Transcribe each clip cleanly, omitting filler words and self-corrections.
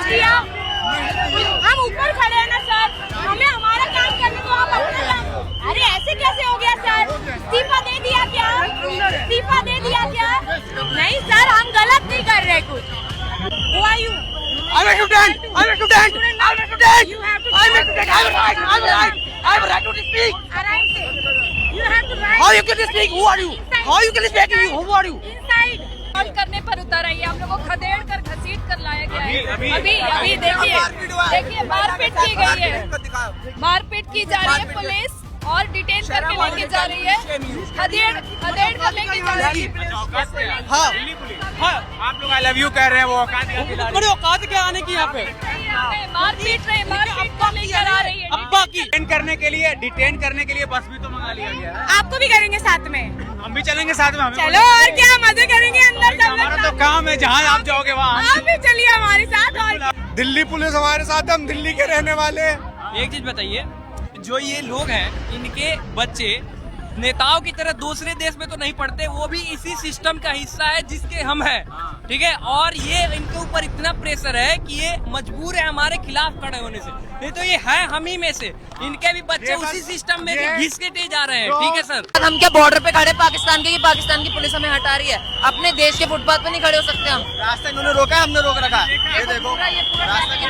कुछ किया? हम ऊपर खड़े हैं ना सर, हमें हमारा काम करने दो, आप अपना काम। अरे ऐसे कैसे हो गया सर? इस्तीफा दे दिया क्या? इस्तीफा दे दिया क्या? नहीं सर, हम गलत नहीं कर रहे कुछ। Who are you? I'm a student. I'm a student. I'm a student. You have to. I'm a student. I'm right. I'm right. I'm right to speak. Arise. You have to write. How you can speak? Who are you? How you can speak? Who are you? Inside. Call करने पर उतर आइए, हम लोग को खदेड़ कर घसीट कर लाया गया है। अभी देखिए मारपीट की गई है, मारपीट की जा रही है, पुलिस और डिटेन करके लेके जा रही है, खदेड़ कर लेके जा रही है। हाँ, आप लोग आई लव यू कह रहे हैं, वो बड़ी औकात क्या आने की यहाँ पे? मारपीट को लेकर आ रही है। अब्बा की डिटेन करने के लिए बस भी तो मंगा लिया गया है। आपको भी करेंगे साथ में? हम भी चलेंगे साथ में। हमें चलो और क्या मजे करेंगे अंदर। हमारा तो काम है, जहाँ आप जाओगे वहाँ आप भी चलिए हमारे साथ। और दिल्ली पुलिस हमारे साथ, हम दिल्ली के रहने वाले हैं। एक चीज बताइए, जो ये लोग हैं इनके बच्चे नेताओं की तरह दूसरे देश में तो नहीं पढ़ते, वो भी इसी सिस्टम का हिस्सा है जिसके हम हैं, ठीक है। और ये इनके ऊपर इतना प्रेशर है कि ये मजबूर है हमारे खिलाफ खड़े होने से, नहीं तो ये है हम ही में से। इनके भी बच्चे उसी सिस्टम में घिसके जा रहे हैं, ठीक है सर। हम क्या बॉर्डर पे खड़े पाकिस्तान के, पाकिस्तान की पुलिस हमें हटा रही है? अपने देश के फुटपाथ पे नहीं खड़े हो सकते हम? रास्ता इन्होंने रोका है, हमने रोक रखा है। ये देखो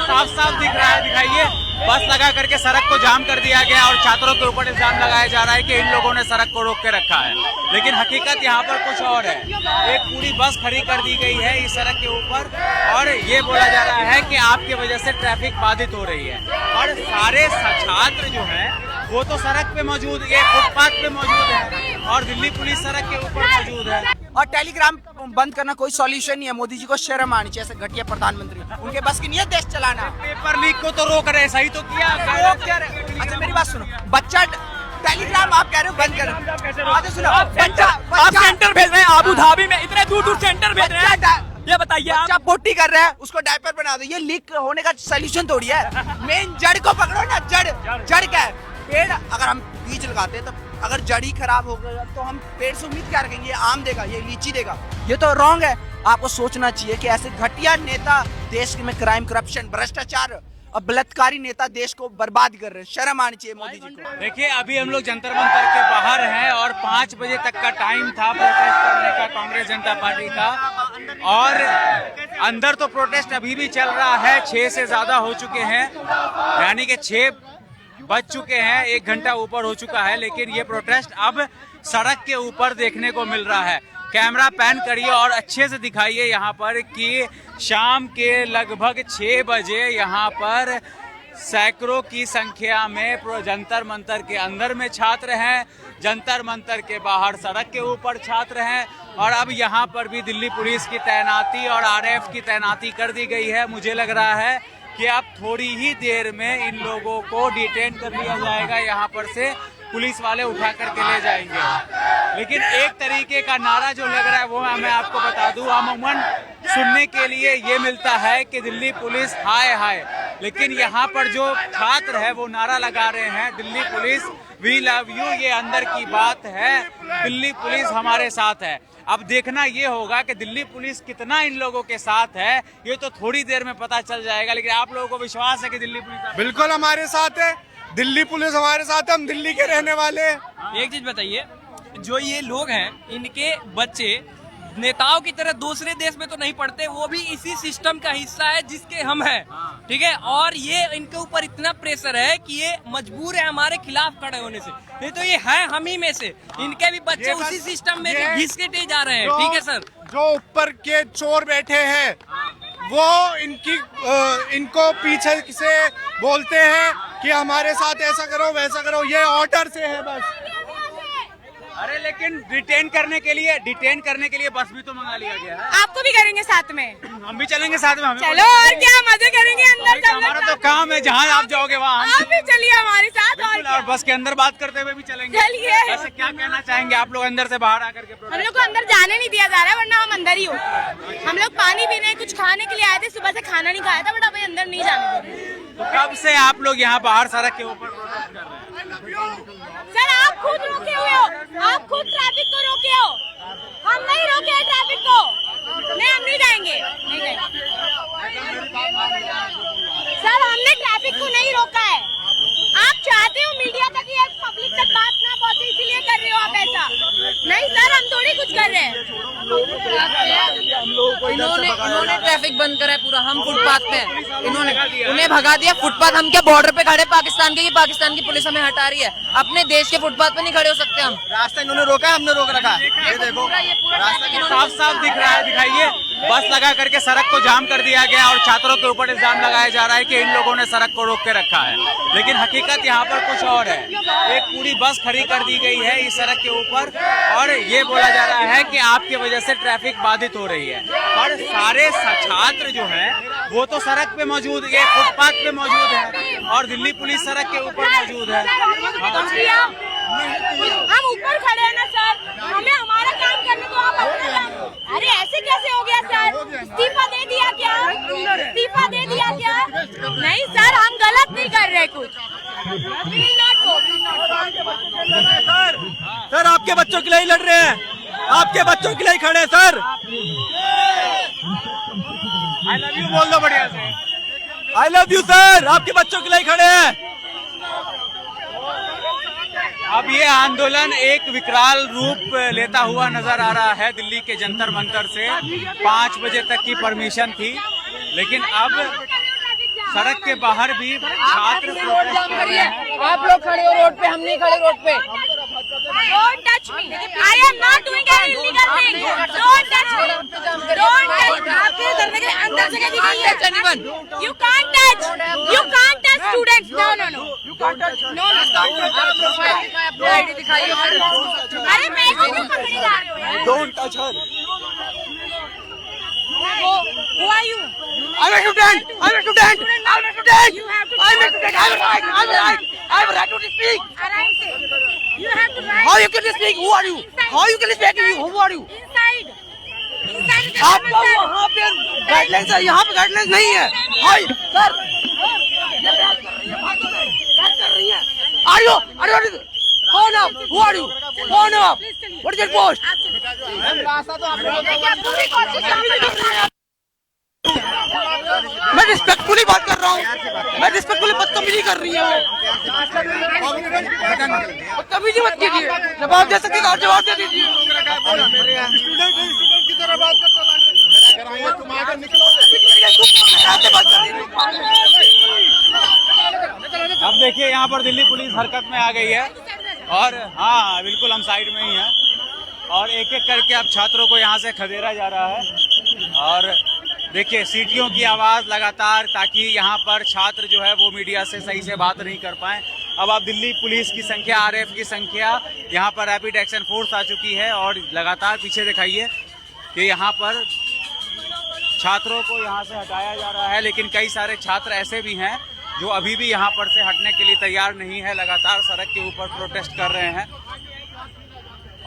साफ साफ दिख रहा है, दिखाइए। बस लगा करके सड़क को जाम कर दिया गया और छात्रों के ऊपर इल्जाम लगाया जा रहा है कि इन लोगों ने सड़क को रोक के रखा है, लेकिन हकीकत यहाँ पर कुछ और है। एक पूरी बस खड़ी कर दी गई है इस सड़क के ऊपर और ये बोला जा रहा है कि आपकी वजह से ट्रैफिक बाधित हो रही है। और सारे छात्र जो है वो तो सड़क पे मौजूद, ये फुटपाथ पे मौजूद है और दिल्ली पुलिस सड़क के ऊपर मौजूद है। और टेलीग्राम बंद करना कोई सॉल्यूशन नहीं है। मोदी जी को शर्म आनी चाहिए, ऐसे घटिया प्रधानमंत्री, उनके बस की नहीं है देश चलाना। पेपर लीक को तो रोक रहे, सही तो किया। अच्छा मेरी बात सुनो, बच्चा टेलीग्राम आप कह रहे हो बंद करो, सुनो आप सेंटर भेज रहे हैं आबू धाबी में, इतने दूर सेंटर भेज रहे हैं, ये बताइए आप। बच्चा पोटी कर रहा है, उसको डायपर बना दो, ये लीक होने का सॉल्यूशन थोड़ी है। मेन जड़ को पकड़ो ना, जड़ क्या है? पेड़ अगर हम बीज लगाते हैं तो अगर जड़ ही खराब हो गया तो हम पेड़ से उम्मीद क्या रखेंगे? ये आम देगा, ये लीची देगा? ये तो रॉन्ग है। आपको सोचना चाहिए कि ऐसे घटिया नेता देश में क्राइम, करप्शन, भ्रष्टाचार और बलात्कारी नेता देश को बर्बाद कर रहे हैं। शर्म आनी चाहिए मोदी जी को। देखिए अभी हम लोग जंतर मंतर के बाहर हैं और 5 बजे तक का टाइम था प्रोटेस्ट करने का कांग्रेस जनता पार्टी का, और अंदर तो प्रोटेस्ट अभी भी चल रहा है। 6 से ज्यादा हो चुके हैं, यानी कि 6 बज चुके हैं, 1 घंटा ऊपर हो चुका है, लेकिन ये प्रोटेस्ट अब सड़क के ऊपर देखने को मिल रहा है। कैमरा पैन करिए और अच्छे से दिखाइए यहाँ पर कि शाम के लगभग 6 बजे यहाँ पर सैकड़ों की संख्या में जंतर मंतर के अंदर में छात्र हैं, जंतर मंतर के बाहर सड़क के ऊपर छात्र हैं, और अब यहाँ पर भी दिल्ली पुलिस की तैनाती और आरएएफ की तैनाती कर दी गई है। मुझे लग रहा है कि अब थोड़ी ही देर में इन लोगों को डिटेन कर लिया जाएगा, यहाँ पर से पुलिस वाले उठा करके ले जाएंगे। लेकिन एक तरीके का नारा जो लग रहा है वो मैं आपको बता दूं, अमूमन सुनने के लिए ये मिलता है कि दिल्ली पुलिस हाय हाय, लेकिन यहाँ पर जो छात्र है वो नारा लगा रहे हैं Delhi police we love you. ये अंदर की बात है, दिल्ली पुलिस हमारे साथ है। अब देखना ये होगा कि दिल्ली पुलिस कितना इन लोगों के साथ है, ये तो थोड़ी देर में पता चल जाएगा। लेकिन आप लोगों को विश्वास है कि दिल्ली पुलिस बिल्कुल हमारे साथ है, दिल्ली पुलिस हमारे साथ, हम दिल्ली के रहने वाले हैं। एक चीज बताइए, जो ये लोग हैं इनके बच्चे नेताओं की तरह दूसरे देश में तो नहीं पढ़ते, वो भी इसी सिस्टम का हिस्सा है जिसके हम हैं, ठीक है। और ये इनके ऊपर इतना प्रेशर है कि ये मजबूर है हमारे खिलाफ खड़े होने से, नहीं तो ये है हम ही में से। इनके भी बच्चे उसी सिस्टम में घिसके जा रहे हैं, ठीक है सर। जो ऊपर के चोर बैठे हैं वो इनको पीछे से बोलते हैं कि हमारे साथ ऐसा करो वैसा करो, ये ऑर्डर से है बस। अरे लेकिन डिटेन करने के लिए बस भी तो मंगा लिया गया है। आपको भी करेंगे साथ में? हम भी चलेंगे साथ में। चलो और क्या मजे करेंगे अंदर। हमारा तो काम है, जहाँ आप जाओगे वहाँ आप भी चलिए हमारे साथ। और बस के अंदर बात करते हुए भी चलेंगे। चलिए। ऐसे क्या कहना चाहेंगे आप लोग अंदर से बाहर आकर के? हम लोग को अंदर जाने नहीं दिया जा रहा है, वरना हम अंदर ही हो। हम लोग पानी पीने कुछ खाने के लिए आए थे, सुबह से खाना नहीं खाया था, बट अभी अंदर नहीं जाने दे रहे। तो कब से आप लोग यहाँ बाहर सड़क के ऊपर प्रोटेस्ट कर रहे हैं? सर आप खुद रोके हुए हो, आप खुद ट्रैफिक को रोके हो, हम नहीं रोके ट्रैफिक को। नहीं हम नहीं जाएंगे, नहीं जाएंगे। चाहते हो मीडिया तक या पब्लिक तक बात ना पहुंचे इसलिए कर रहे हो आप ऐसा? नहीं सर, हम थोड़ी कुछ कर रहे हैं। इन्होंने ट्रैफिक बंद करा है पूरा, हम फुटपाथ पे हैं, इन्होंने उन्हें भगा दिया फुटपाथ। हम क्या बॉर्डर पे खड़े पाकिस्तान के, कि पाकिस्तान की पुलिस हमें हटा रही है? अपने देश के फुटपाथ पे नहीं खड़े हो सकते हम? रास्ता इन्होंने रोका है, हमने रोक रखा है। ये देखो साफ साफ दिख रहा है, दिखाइए। बस लगा करके सड़क को जाम कर दिया गया और छात्रों के ऊपर इल्जाम लगाया जा रहा है कि इन लोगों ने सड़क को रोक के रखा है, लेकिन हकीकत यहाँ पर कुछ और है। एक पूरी बस खड़ी कर दी गई है इस सड़क के ऊपर और ये बोला जा रहा है कि आपकी वजह से ट्रैफिक बाधित हो रही है। और सारे छात्र जो है वो तो सड़क पे मौजूद, ये फुटपाथ पे मौजूद है और दिल्ली पुलिस सड़क के ऊपर मौजूद है। हम ऊपर खड़े हैं ना सर, हमें हमारा काम करने दो, आप अपना काम। अरे ऐसे कैसे हो गया सर? इस्तीफा दे दिया क्या? इस्तीफा दे दिया क्या? नहीं सर, हम गलत नहीं कर रहे कुछ। सर आपके बच्चों के लिए ही लड़ रहे हैं, आपके बच्चों के लिए ही खड़े हैं सर। आई लव यू बोल दो बढ़िया से। आई लव यू सर, आपके बच्चों के लिए ही खड़े हैं। अब ये आंदोलन एक विकराल रूप लेता हुआ नजर आ रहा है। दिल्ली के जंतर मंतर से 5 बजे तक की परमिशन थी, लेकिन अब सड़क के बाहर भी छात्र रोड जाम करिए। आप लोग खड़े हो रोड पे, हम नहीं खड़े रोड पे। Don't touch me. I am not doing any illegal thing. Don't touch me. Don't touch. आपके धरने के अंदर जगह दी गई है। You can't touch. You can't touch students. No. You can't touch. No. अपनी आईडी दिखाइए। अरे मैं को क्यों पकड़े जा रहे हो यार? Don't touch her. Who are you? I'm a student. I'm a student. I'm a student. You have to. I'm a student. I'm a right. I'm a right. I have a right to speak. Arise. You have to rise. How you can speak? Who are you? How you can speak? Who are you? Inside. Inside. आपका वहाँ पे guidelines है, यहाँ पे guidelines नहीं है। Hi sir, Are you? Phone up. Who are you? Phone up. What is your post? मैं respectfully बात कर रहा हूँ, मैं रिस्पेक्टफुली बदतमीजी कर रही हूँ। बदतमीजी मत कीजिए, जवाब दे सकते हो जवाब दे दीजिए। अब देखिए यहाँ पर दिल्ली पुलिस हरकत में आ गई है और हाँ बिल्कुल हम साइड में ही हैं और एक एक करके अब छात्रों को यहाँ से खदेड़ा जा रहा है। और देखिए सीटियों की आवाज़ लगातार, ताकि यहाँ पर छात्र जो है वो मीडिया से सही से बात नहीं कर पाए। अब आप दिल्ली पुलिस की संख्या, आरएफ की संख्या, यहाँ पर रैपिड एक्शन फोर्स आ चुकी है और लगातार पीछे दिखाइए कि यहाँ पर छात्रों को यहाँ से हटाया जा रहा है। लेकिन कई सारे छात्र ऐसे भी हैं जो अभी भी यहाँ पर से हटने के लिए तैयार नहीं है, लगातार सड़क के ऊपर प्रोटेस्ट कर रहे हैं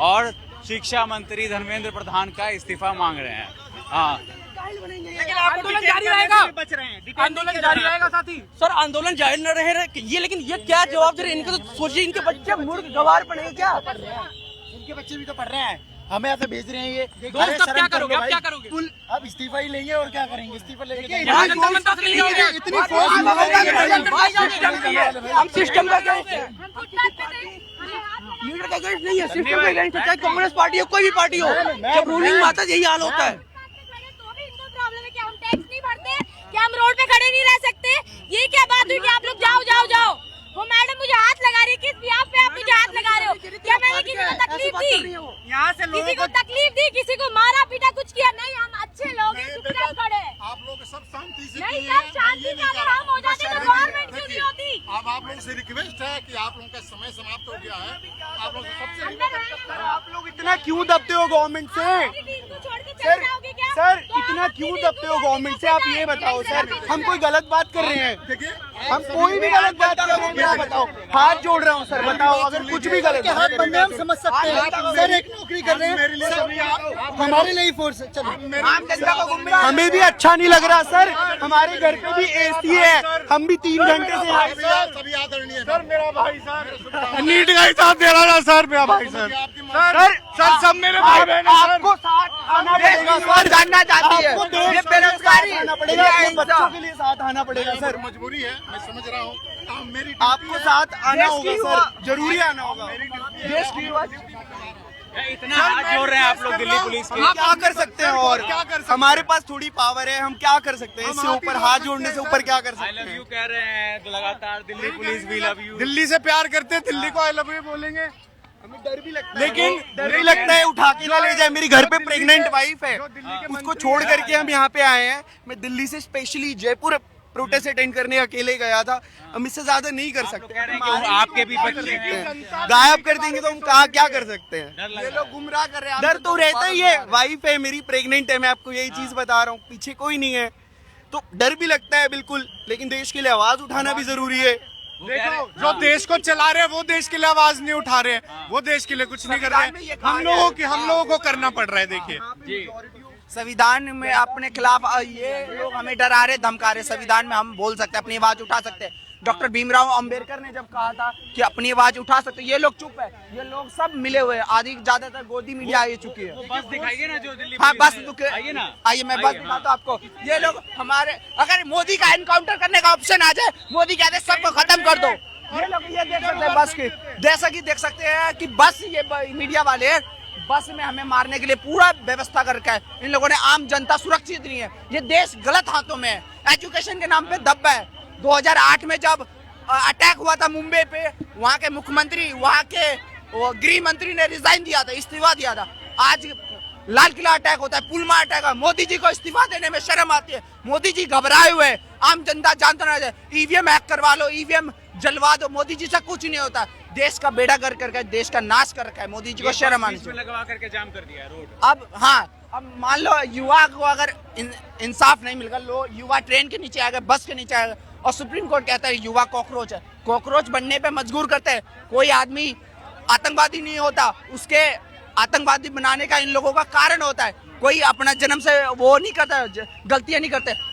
और शिक्षा मंत्री धर्मेंद्र प्रधान का इस्तीफा मांग रहे हैं। हाँ, आंदोलन जारी रहेगा, आंदोलन जारी रहेगा साथी। सर आंदोलन जारी न रहे ये, लेकिन ये क्या जवाब दे रहे हैं? इनके तो सोचिए, इनके बच्चे मूर्ख गवार पढ़ेंगे क्या? इनके बच्चे भी तो पढ़ रहे हैं, हमें ऐसे भेज रहे हैं ये। दोस्त अब क्या करोगे? अब क्या करोगे? अब इस्तीफा ही लेंगे और क्या करेंगे? इस्तीफा लेके हम सिस्टम का लीडर का अगेंस्ट नहीं है, सिस्टम का अगेंस्ट है, चाहे कांग्रेस पार्टी हो कोई भी पार्टी हो। जब रूलिंग में आता है यही हाल होता है। तो भी इनको प्रॉब्लम है कि हम टैक्स नहीं भरते, कि हम रोड पे खड़े नहीं रह सकते। ये क्या बात हुई कि आप लोग जाओ जाओ जाओ? वो मैडम मुझे हाथ लगा रही है, किस बिहाफ पे आप मुझे हाथ लगा रहे हो? क्या मैंने किसी को तकलीफ दी? यहाँ से किसी को तकलीफ दी? किसी को मारा पीटा कुछ किया? नहीं, हम अच्छे लोग हैं, चुपचाप खड़े हैं। आप लोग सब शांति से नहीं सब शांति से, अगर हम हो जाते तो गवर्नमेंट क्यों नहीं होती? अब आप लोगों से रिक्वेस्ट है कि आप लोगों का समय समाप्त हो गया है। आप लोग सबसे आप लोग इतना क्यों दबते हो गवर्नमेंट से? सर सर इतना क्यों दबते हो गवर्नमेंट से? आप ये बताओ सर, हम कोई गलत बात कर रहे हैं? देखिए, हम कोई भी गलत बात कर रहे हैं क्या? बताओ, हाथ जोड़ रहा हूँ सर, बताओ अगर कुछ भी गलत हाथ बंदे हम समझ सकते हैं। सर एक नौकरी कर रहे हैं, हमारे लिए फोर्स है। चलो, हमें भी अच्छा नहीं लग रहा सर, हमारे घर पे भी एसी है, हम भी 3 घंटे से सभी आदरणीय सर। मेरा भाई सर नीट का हिसाब दे रहा था सर, मेरा भाई सर। आपकी सर सब मेरे भाई बहन हैं, सर। आपको साथ आना पड़ेगा सर, जानना चाहती है आपको देश ये बेरोजगारी आना पड़ेगा, ये अपने अहिंसा। बच्चों के लिए साथ आना पड़ेगा सर। मजबूरी है, मैं समझ रहा हूँ। मेरी आपको साथ आना देश होगा की सर, युवा- जरूरी आना होगा। देश की युवा इतना हाथ जोड़ रहे हैं आप लोग दिल्ली पुलिस के। हम क्या कर सकते हैं और क्या कर सकते हैं? हमारे पास थोड़ी पावर है, हम क्या कर सकते हैं? इससे ऊपर हाथ जोड़ने से ऊपर क्या कर आई सकते लव यू हैं? कह रहे हैं तो लगातार दिल्ली पुलिस भी लव यू। दिल्ली से प्यार करते हैं, दिल्ली को आई लव यू बोलेंगे। हमें डर भी लगता है, लेकिन डर भी लगता है उठा के ना ले जाए। मेरी घर पे प्रेग्नेंट वाइफ है, उसको छोड़ करके हम यहाँ पे आए हैं। मैं दिल्ली से स्पेशली जयपुर प्रोटेस्ट अटेंड करने अकेले गया था। हम इससे ज्यादा नहीं कर सकते। कह रहे हैं कि वो आपके भी बच्चे हैं। गायब कर देंगे तो हम कहा क्या कर सकते हैं? डर लग ये रहा लोग गुमराह कर रहे हैं। डर तो रहता ही है, वाइफ है मेरी, प्रेग्नेंट है, मैं आपको यही चीज बता रहा हूँ, पीछे कोई नहीं है तो डर भी लगता है बिल्कुल। लेकिन देश के लिए आवाज उठाना भी जरूरी है। देखो जो देश को चला रहे हैं वो देश के लिए आवाज नहीं उठा रहे हैं, वो देश के लिए कुछ नहीं कर रहे हैं। हम लोगों को करना पड़ रहा है। देखिए संविधान में अपने खिलाफ ये लोग हमें डरा रहे, धमका रहे। संविधान में हम बोल सकते हैं, अपनी आवाज उठा सकते हैं। डॉक्टर भीमराव अंबेडकर ने जब कहा था कि अपनी आवाज उठा सकते, ये लोग चुप है। ये लोग सब मिले हुए हैं, आधी ज्यादातर गोदी मीडिया आ चुकी है। बस दिखाइए ना जो दिल्ली हाँ पुलिस बस है। आइए ना, आइए मैं बस दिखाता हूँ आपको। ये लोग हमारे, अगर मोदी का एनकाउंटर करने का ऑप्शन आ जाए, मोदी कहते सबको खत्म कर दो। ये लोग ये देख सकते हैं बस की, जैसा कि देख सकते हैं कि बस ये मीडिया वाले बस में हमें मारने के लिए पूरा व्यवस्था कर रखा है। इन लोगों ने आम जनता सुरक्षित नहीं है। ये देश गलत हाथों में है, एजुकेशन के नाम पे दबा है। 2008 में जब अटैक हुआ था मुंबई पे, वहाँ के मुख्यमंत्री, वहाँ के गृह मंत्री ने रिजाइन दिया था, इस्तीफा दिया था। आज लाल किला अटैक होता है, पुलवामा अटैक है, मोदी जी को इस्तीफा देने में शर्म आती है। मोदी जी घबराए हुए हैं, आम जनता जानता ना जाए। ईवीएम हैक करवा लो, ईवीएम जलवा दो, मोदी जी से कुछ नहीं होता। देश का बेड़ा गर्क करके देश का नाश कर रखा है। मोदी जी को शर्म आनी चाहिए। लगवा करके जाम कर दिया है रोड। अब हाँ, अब मान लो युवा को अगर इंसाफ नहीं मिलेगा, लोग युवा ट्रेन के नीचे आ गए, बस के नीचे आ गए, और सुप्रीम कोर्ट कहता है युवा कॉकरोच है। कॉकरोच बनने पे मजबूर करते हैं। कोई आदमी आतंकवादी नहीं होता, उसके आतंकवादी बनाने का इन लोगों का कारण होता है। कोई अपना जन्म से वो नहीं करता, गलतियां नहीं करते।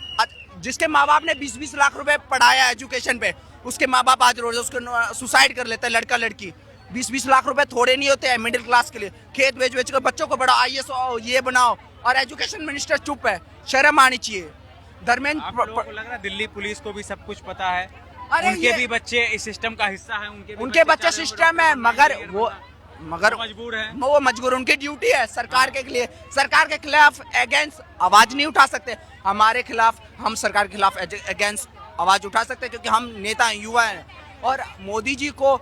जिसके माँ बाप ने 20-20 लाख रुपए पढ़ाया एजुकेशन पे, उसके माँ बाप आज रोज उसको सुसाइड कर लेते हैं, लड़का लड़की। 20-20 लाख रुपए थोड़े नहीं होते हैं मिडिल क्लास के लिए। खेत बेच कर बच्चों को बड़ा IAS ये बनाओ, और एजुकेशन मिनिस्टर चुप है। शर्म आनी चाहिए। धर्मेंद्र आप लोगों को लग रहा है दिल्ली पुलिस को भी सब कुछ पता है? अरे उनके ये- भी बच्चे इस सिस्टम का हिस्सा है, उनके बच्चे सिस्टम है, मगर वो मजबूर है। वो मजबूर, उनकी ड्यूटी है सरकार के लिए। सरकार के खिलाफ अगेंस्ट आवाज नहीं उठा सकते। हमारे खिलाफ, हम सरकार के खिलाफ अगेंस्ट आवाज उठा सकते हैं, क्योंकि हम नेता हैं, युवा हैं। और मोदी जी को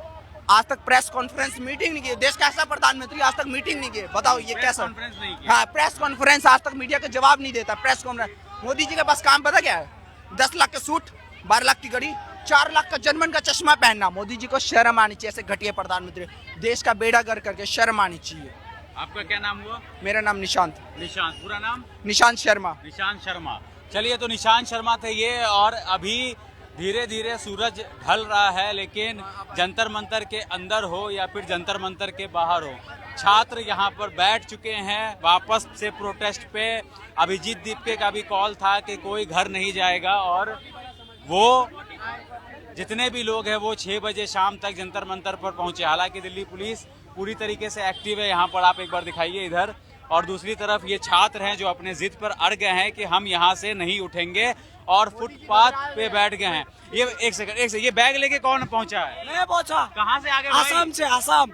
आज तक प्रेस कॉन्फ्रेंस मीटिंग नहीं की। देश का ऐसा प्रधानमंत्री आज तक मीटिंग नहीं किए, बताओ ये कैसा? कॉन्फ्रेंस नहीं किया। हाँ, प्रेस कॉन्फ्रेंस आज तक मीडिया का जवाब नहीं देता। प्रेस कॉन्फ्रेंस मोदी जी के पास काम पता क्या है? 10 लाख के सूट, 12 लाख की घड़ी, 4 लाख का जनमन का चश्मा पहनना। मोदी जी को शर्म आनी चाहिए। ऐसे घटिया प्रधानमंत्री, देश का बेड़ा गर्क करके शर्म आनी चाहिए। आपका क्या नाम हुआ? मेरा नाम निशांत, निशांत। पूरा नाम? निशांत शर्मा। निशांत शर्मा। चलिए, तो निशांत शर्मा थे ये। और अभी धीरे धीरे सूरज ढल रहा है, लेकिन जंतर मंतर के अंदर हो या फिर जंतर मंतर के बाहर हो, छात्र यहाँ पर बैठ चुके हैं वापस से प्रोटेस्ट पे। अभिजीत दीपके का भी कॉल था कि कोई घर नहीं जाएगा, और वो जितने भी लोग हैं वो 6 बजे शाम तक जंतर मंतर पर पहुंचे। हालांकि दिल्ली पुलिस पूरी तरीके से एक्टिव है यहाँ पर, आप एक बार दिखाइए इधर। और दूसरी तरफ ये छात्र हैं जो अपने जिद पर अड़ गए हैं कि हम यहाँ से नहीं उठेंगे, और फुटपाथ पे बैठ गए हैं। ये एक सेकंड, ये बैग लेके कौन पहुंचा है? मैं पहुंचा कहाँ से आगे? आसाम से। आसाम।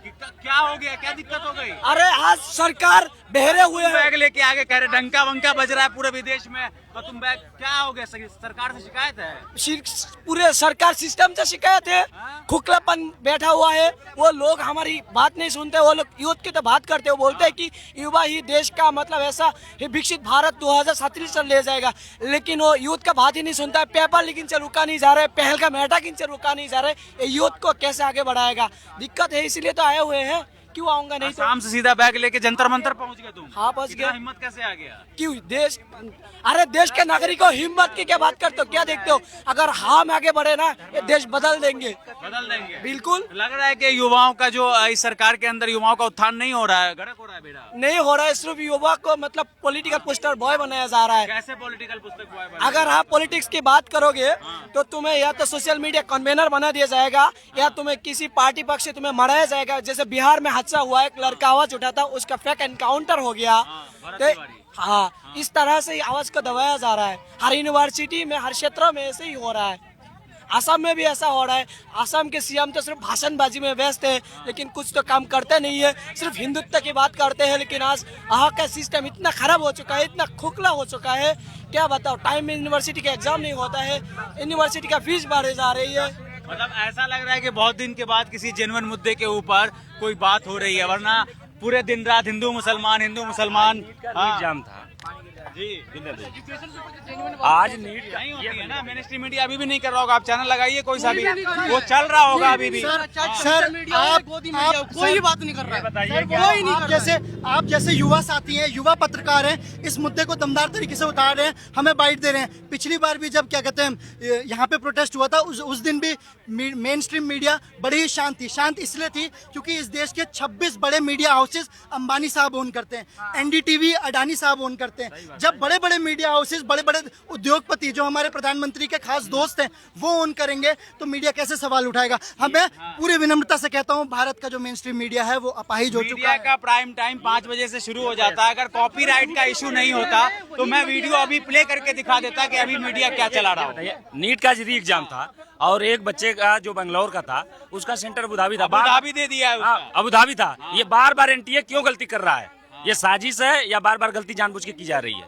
क्या हो गया? क्या दिक्कत हो गई? अरे आज सरकार बहरे हुए हैं। बैग लेके आगे कह रहे डंका वंका बज रहा है पूरे विदेश में, तो तुम बैग, क्या हो गया? सरकार से शिकायत है? पूरे सरकार सिस्टम से शिकायत है। खुखलापन बैठा हुआ है। वो लोग हमारी बात नहीं सुनते। वो लोग यूथ की तो बात करते हैं, वो बोलते हैं कि युवा ही देश का मतलब ऐसा विकसित भारत 2037 से ले जाएगा, लेकिन वो यूथ का बात ही नहीं सुनता है। पेपर लीकिंग से रुका नहीं जा रहा है, पहलगाम अटैकिंग से रुका नहीं जा रहा है। ये यूथ को कैसे आगे बढ़ाएगा? दिक्कत है, इसीलिए तो आए हुए हैं। क्यों आऊंगा नहीं तो? आसाम से सीधा बैग लेके जंतर मंतर पहुंच गए तुम? हाँ, पहुंच इतना गया। हिम्मत कैसे आ गया? क्यों देश, अरे देश के नागरिकों हिम्मत की क्या बात करते हो? क्या देखते हो? अगर हम आगे बढ़े ना, ये देश बदल देंगे। बदल देंगे बिल्कुल। लग रहा है कि युवाओं का जो इस सरकार के अंदर युवाओं का उत्थान नहीं हो रहा है, गड़क हो रहा है बेटा। नहीं हो रहा है, सिर्फ युवा को मतलब पॉलिटिकल पोस्टर बॉय बनाया जा रहा है। कैसे पॉलिटिकल पुस्तक बॉय बने? अगर आप पॉलिटिक्स की बात करोगे तो तुम्हें या तो सोशल मीडिया कन्वेनर बना दिया जाएगा, या तुम्हें किसी पार्टी पक्ष से तुम्हें मराया जाएगा। जैसे बिहार में हादसा हुआ, एक लड़का आवाज उठा था, उसका फेक एनकाउंटर हो गया। हाँ, इस तरह से आवाज को दबाया जा रहा है। हर यूनिवर्सिटी में, हर क्षेत्र में ऐसे ही हो रहा है। असम में भी ऐसा हो रहा है। असम के सीएम तो सिर्फ भाषणबाजी में व्यस्त है, लेकिन कुछ तो काम करते नहीं है, सिर्फ हिंदुत्व की बात करते हैं। लेकिन आज यहाँ का सिस्टम इतना खराब हो चुका है, इतना खोखला हो चुका है, क्या बताओ। टाइम में यूनिवर्सिटी का एग्जाम नहीं होता है, यूनिवर्सिटी का फीस बढ़े जा रही है। मतलब ऐसा लग रहा है कि बहुत दिन के बाद किसी जेन्युइन मुद्दे के ऊपर कोई बात हो रही है, वरना पूरे दिन रात हिंदू मुसलमान एग्जाम था जी। आज नीट नहीं होती है ना, मेन स्ट्रीम मीडिया अभी भी नहीं कर रहा होगा। आप चैनल लगाइए कोई सा भी, वो चल रहा होगा अभी भी। सर आप कोई बात नहीं कर रहा है, बताइए कोई नहीं। आप जैसे युवा साथी हैं, युवा पत्रकार हैं, इस मुद्दे को दमदार तरीके से उतार रहे हैं, हमें बाइट दे रहे हैं। पिछली बार भी जब क्या कहते हैं यहाँ पे प्रोटेस्ट हुआ था, उस दिन भी मेन स्ट्रीम मीडिया बड़ी ही शांत थी। शांत इसलिए थी क्योंकि इस देश के 26 बड़े मीडिया हाउसेस अंबानी साहब ओन करते हैं, एनडीटीवी अडानी साहब ओन करते हैं। जब बड़े बड़े मीडिया हाउसेस, बड़े बड़े उद्योगपति जो हमारे प्रधानमंत्री के खास दोस्त हैं, वो ओन करेंगे तो मीडिया कैसे सवाल उठाएगा। हमें पूरी विनम्रता से कहता हूँ, भारत का जो मेन स्ट्रीम मीडिया है वो अपाहिज हो चुका है। मीडिया का प्राइम टाइम 5 बजे से शुरू हो जाता है। अगर कॉपीराइट का इशू नहीं होता तो मैं वीडियो अभी प्ले करके दिखा देता कि अभी मीडिया क्या चला रहा है। नीट का री एग्जाम था और एक बच्चे का जो बंगलौर का था, उसका सेंटर अबू धाबी था। अबू धाबी दे दिया है उसका। अबू धाबी था। ये बार बार एनटीए क्यों गलती कर रहा है? ये साजिश है या बार बार गलती जानबूझ के की जा रही है?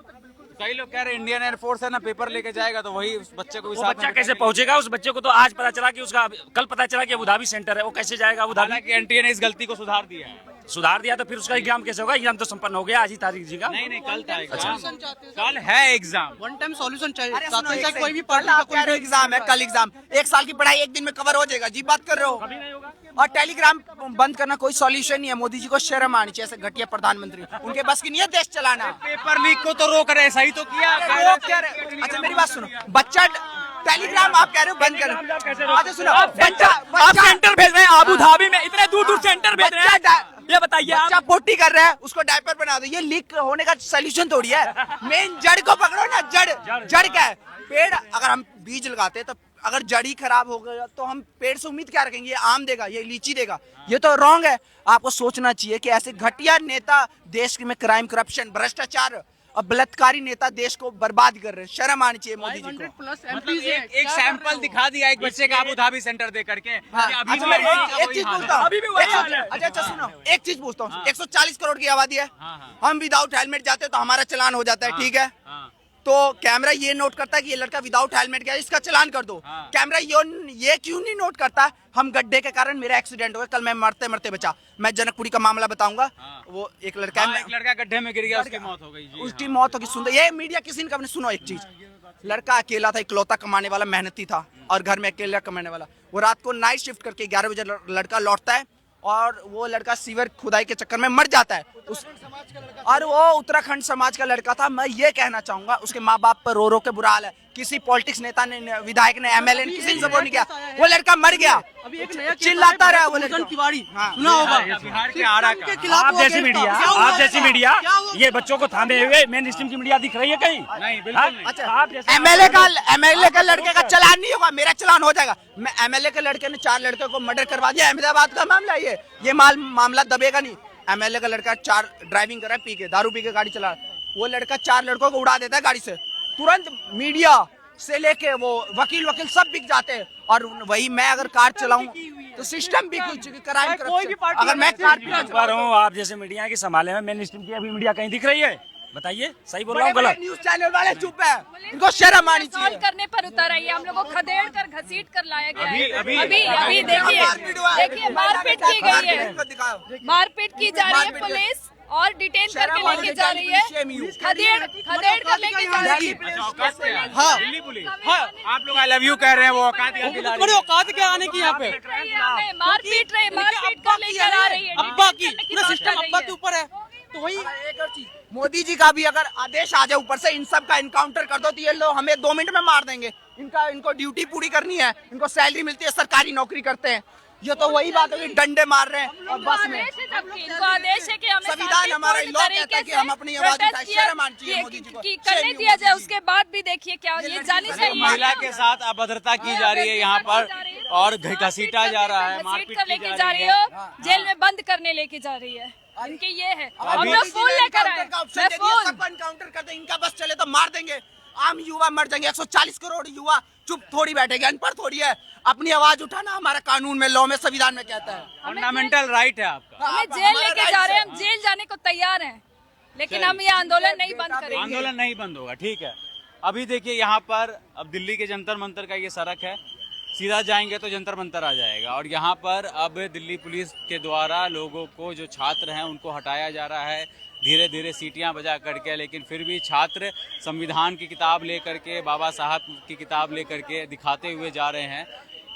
कई लोग कह रहे हैं इंडियन एयरफोर्स है ना, पेपर लेके जाएगा तो वही उस बच्चे को भी वो साथ बच्चा में कैसे पहुंचेगा? उस बच्चे को तो आज पता चला कि उसका, कल पता चला कि अबू धाबी सेंटर है, वो कैसे जाएगा अबू धाबी? हालांकि एनटीए ने इस गलती को सुधार दिया है। सुधार दिया तो फिर उसका एग्जाम कैसे होगा? एग्जाम तो संपन्न हो गया आज ही तारीख जी का। नहीं कल था एग्जाम, कल है एग्जाम। वन टाइम सॉल्यूशन चाहिए। अरे सुनो, एक कोई भी सेकंड, पार्टी कल का आप कह रहे हो एग्जाम है, कल एग्जाम। 1 साल की पढ़ाई 1 दिन में कवर हो जाएगा जी, बात कर रहे हो। और टेलीग्राम बंद करना कोई सॉल्यूशन नहीं है। मोदी जी को शर्म आनी चाहिए, ऐसे घटिया प्रधानमंत्री, उनके बस की नहीं है देश चलाना। पेपर लीक को तो रोक रहे, सही तो किया। अच्छा मेरी बात सुनो, बच्चा टेलीग्राम आप कह रहे हो बंद करो। अच्छा सुनो, आप सेंटर भेज रहे हैं अबू धाबी में, इतने दूर सेंटर भेज रहे हैं। ये बताइए, बच्चा पोटी कर रहा है, उसको डायपर बना दो। ये लीक होने का सॉल्यूशन थोड़ी है। मेन जड़ को पकड़ो ना, जड़ क्या है? पेड़ अगर हम बीज लगाते हैं तो अगर जड़ ही खराब हो गया तो हम पेड़ से उम्मीद क्या रखेंगे? ये आम देगा, ये लीची देगा? ये तो रॉन्ग है। आपको सोचना चाहिए कि ऐसे घटिया नेता देश में क्राइम, करप्शन, भ्रष्टाचार और बलात्कारी नेता देश को बर्बाद कर रहे हैं। शर्म आनी चाहिए मोदी जी को। मतलब एक सैंपल दिखा दिया एक बच्चे का अबू धाबी सेंटर दे करके। अभी अच्छा मैं एक चीज पूछता हूँ, अभी भी वही हाल है। अच्छा सुनो, एक चीज पूछता हूँ। 140 करोड़ की आबादी है, हम विदाउट हेलमेट जाते हैं तो हमारा चलान हो जाता है, ठीक है? तो कैमरा ये नोट करता है कि ये लड़का विदाउट हेलमेट गया, इसका चलान कर दो। कैमरा ये क्यों नहीं नोट करता? हम गड्ढे के कारण मेरा एक्सीडेंट हो गया, कल मैं मरते मरते बचा। मैं जनकपुरी का मामला बताऊंगा। वो एक लड़का गड्ढे में गिर गया, उसकी मौत हो गई जी। उसकी मौत होगी। सुंदर, ये मीडिया किसी ने सुनो एक चीज, लड़का अकेला था, इकलौता कमाने वाला, मेहनती था और घर में अकेला कमाने वाला। वो रात को नाइट शिफ्ट करके 11 बजे लड़का लौटता है और वो लड़का सीवर खुदाई के चक्कर में मर जाता है। और वो उत्तराखंड समाज का लड़का था। मैं ये कहना चाहूंगा, उसके माँ बाप पर रो रो के बुरा हाल है। किसी पॉलिटिक्स नेता ने, विधायक ने, एमएलए ने, किसी ने सपोर्ट नहीं किया। वो लड़का मर गया, चिल्लाता रहा वो लड़का। सुना होगा बिहार के आरा का। आप जैसी मीडिया ये बच्चों को थामे हुए मेन स्ट्रीम की मीडिया दिख रही है कहीं? नहीं, बिल्कुल नहीं। अच्छा, एमएलए का लड़के का चलान नहीं होगा, मेरा चलान हो जाएगा। मैं एमएलए के लड़के ने 4 लड़के को मर्डर करवा दिया, अहमदाबाद का मामला है ये मामला दबेगा नहीं। एमएलए का लड़का 4 ड्राइविंग कर रहा है, पी के, दारू पी के गाड़ी चला रहा है। वो लड़का 4 लड़कों को उड़ा देता है गाड़ी से, तुरंत मीडिया से लेके वो वकील सब बिक जाते हैं। और वही मैं अगर कार चलाऊं तो सिस्टम भी क्राइम, कोई भी पार्टी अगर मैं कार आप जैसे मीडिया की संभाले में मेन स्ट्रीम की अभी मीडिया कहीं दिख रही है? बताइए, सही बोल रहा हूँ गलत? न्यूज चैनल वाले चुप है, इनको शर्म आनी सॉल्व चाहिए। करने पर उतर आइए, हम लोग को खदेड़ कर घसीट कर लाया गया है। अभी अभी देखिए मारपीट की गई है, मारपीट की जा रही है पुलिस और डिटेन करके लेके जा रही है, खदेड़ कर लेके जा रही है। हाँ, दिल्ली पुलिस। हाँ, आप लोग आई लव यू कह रहे हैं, वो औकात बड़ी औकात क्या आने की यहाँ पे? मारपीट कर लेकर आ रही है। अब्बा की पूरा सिस्टम अब्बा के ऊपर है। तो वही एक और चीज, मोदी जी का भी अगर आदेश आ जाए ऊपर से, इन सब का इनकाउंटर कर दो तो ये लोग हमें 2 मिनट में मार देंगे। इनको ड्यूटी पूरी करनी है, इनको सैलरी मिलती है, सरकारी नौकरी करते हैं। ये तो वही बात है कि डंडे मार रहे हैं और बस में। इनको आदेश है कि हमें संविधान हमारा लॉ कहता है कि हम अपनी आवाज उठाएं। शर्म आनी चाहिए मोदी जी को, करने दिया जाए। उसके बाद भी देखिए क्या ये जानी चाहिए। महिला के साथ अभद्रता की जा रही है यहाँ पर और घसीटा जा रहा है, घसीट मारपीट कर की लेके जा जा रही रही हो, जेल में बंद करने लेके जा रही है। इनके ये है, हम लोग फूल लेकर आए, मैं फूल सबको एनकाउंटर कर दें, इनका बस चले तो मार देंगे, आम युवा मर जाएंगे। 140 करोड़ युवा चुप थोड़ी बैठेंगे, अनपढ़ थोड़ी है। अपनी आवाज उठाना हमारा कानून में, लॉ में, संविधान में कहता है। फंडामेंटल राइट है आपका। हमें जेल लेके जा रहे हैं, हम जेल जाने को तैयार हैं, लेकिन हम ये आंदोलन नहीं बंद करेंगे। आंदोलन नहीं बंद होगा, ठीक है। अभी देखिए यहाँ पर अब दिल्ली के जंतर मंतर का ये सड़क है, सीधा जाएंगे तो जंतर मंतर आ जाएगा। और यहाँ पर अब दिल्ली पुलिस के द्वारा लोगों को, जो छात्र हैं, उनको हटाया जा रहा है धीरे धीरे सीटियाँ बजा करके। लेकिन फिर भी छात्र संविधान की किताब लेकर के, बाबा साहब की किताब लेकर के दिखाते हुए जा रहे हैं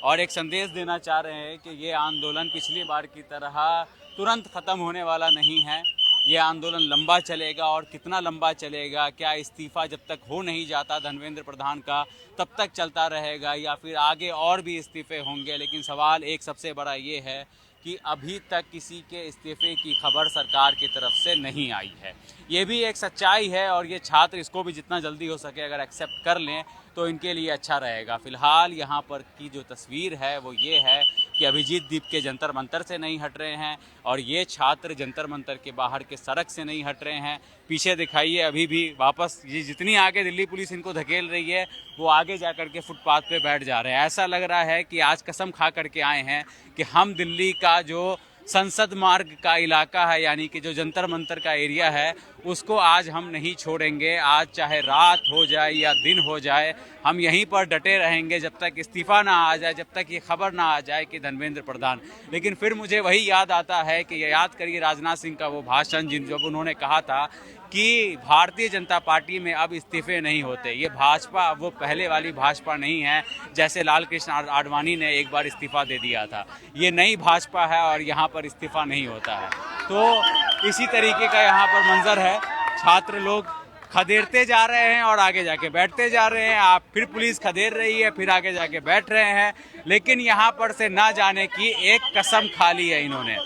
और एक संदेश देना चाह रहे हैं कि ये आंदोलन पिछली बार की तरह तुरंत ख़त्म होने वाला नहीं है। ये आंदोलन लंबा चलेगा, और कितना लंबा चलेगा, क्या इस्तीफ़ा जब तक हो नहीं जाता धर्मेंद्र प्रधान का तब तक चलता रहेगा, या फिर आगे और भी इस्तीफ़े होंगे। लेकिन सवाल एक सबसे बड़ा ये है कि अभी तक किसी के इस्तीफ़े की खबर सरकार की तरफ से नहीं आई है। ये भी एक सच्चाई है, और ये छात्र इसको भी जितना जल्दी हो सके अगर एक्सेप्ट कर लें तो इनके लिए अच्छा रहेगा। फ़िलहाल यहाँ पर की जो तस्वीर है वो ये है कि अभिजीत दीप के जंतर मंतर से नहीं हट रहे हैं, और ये छात्र जंतर मंतर के बाहर के सड़क से नहीं हट रहे हैं। पीछे दिखाइए, अभी भी वापस ये जितनी आगे दिल्ली पुलिस इनको धकेल रही है, वो आगे जा कर के फुटपाथ पे बैठ जा रहे हैं। ऐसा लग रहा है कि आज कसम खा करके आए हैं कि हम दिल्ली का जो संसद मार्ग का इलाका है, यानी कि जो जंतर मंतर का एरिया है, उसको आज हम नहीं छोड़ेंगे। आज चाहे रात हो जाए या दिन हो जाए, हम यहीं पर डटे रहेंगे जब तक इस्तीफ़ा ना आ जाए, जब तक ये खबर ना आ जाए कि धर्मेंद्र प्रधान। लेकिन फिर मुझे वही याद आता है कि याद करिए राजनाथ सिंह का वो भाषण जब उन्होंने कहा था कि भारतीय जनता पार्टी में अब इस्तीफे नहीं होते। ये भाजपा अब वो पहले वाली भाजपा नहीं है जैसे लाल कृष्ण आडवाणी ने एक बार इस्तीफा दे दिया था। ये नई भाजपा है और यहाँ पर इस्तीफा नहीं होता है। तो इसी तरीके का यहाँ पर मंजर है, छात्र लोग खदेड़ते जा रहे हैं और आगे जाके बैठते जा रहे हैं। आप फिर पुलिस खदेड़ रही है, फिर आगे जाके बैठ रहे हैं, लेकिन यहाँ पर से ना जाने की एक कसम खा ली है इन्होंने।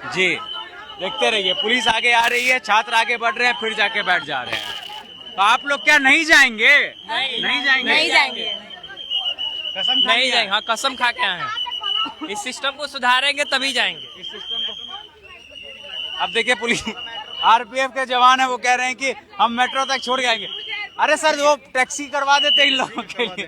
जी देखते रहिए, पुलिस आगे आ रही है, छात्र आगे बढ़ रहे हैं, फिर जाके बैठ जा रहे हैं। तो आप लोग क्या नहीं जाएंगे? नहीं जाएंगे, नहीं जाएंगे, कसम नहीं जाएंगे। हाँ, कसम खा के आए हैं। इस सिस्टम को सुधारेंगे तभी जाएंगे। इस सिस्टम को अब देखिए, पुलिस आरपीएफ के जवान है, वो कह रहे हैं कि हम मेट्रो तक छोड़ जाएंगे। अरे सर, वो टैक्सी करवा देते इन लोगों के लिए।